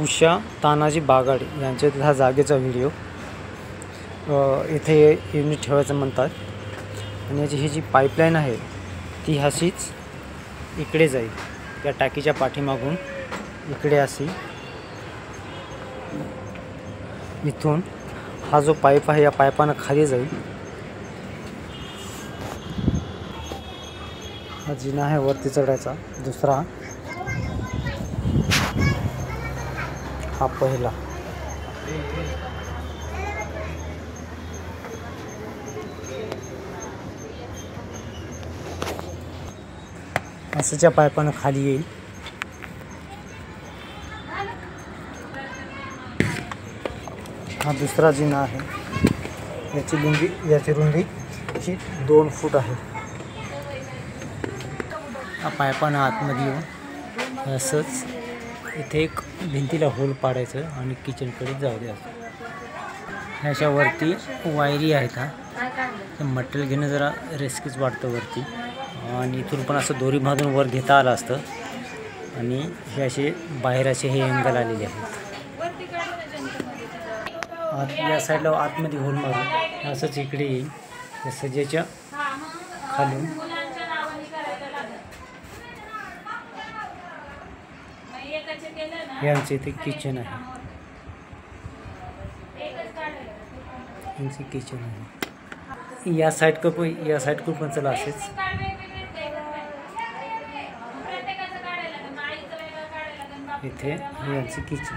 उषा तानाजी बागाड यांच्या हा जागेचा व्हिडिओ। इथे युनिट ठेवायचं म्हणतात आणि याची ही जी पाईपलाईन आहे ती अशीच इकडे जाईल, या टाकीच्या पाठीमागून इकडे अशी इथून हा जो पाईप आहे या पाईपानं खाली जाईल। हा जिना आहे वरती चढायचा, दुसरा हा पहिला। असंच्या पाईपानं खाली येईल। हा दुसरा जिना आहे, याची रुंदी 2 फूट आहे। हा पाईपानं आतमध्ये येऊन असंच इथे एक भिंतीला होल पाडायचं आणि किचनकडे जाऊ द्यायचं। अशा वरती वायरी आहेत। हा मटेरियल घेणं जरा रिस्कीच वाटतं वरती, आणि इथून पण असं दोरी बांधून वर घेता आलं असतं। आणि हे असे बाहेर असे हे अँगल आलेले आहेत। या साईडला आतमध्ये होल मारून असंच इकडे येईल, या सज्जेच्या खालून यांचे इथे किचन आहे, यांचे किचन आहे। या साईड को पण चला असेच इथे यांचे किचन।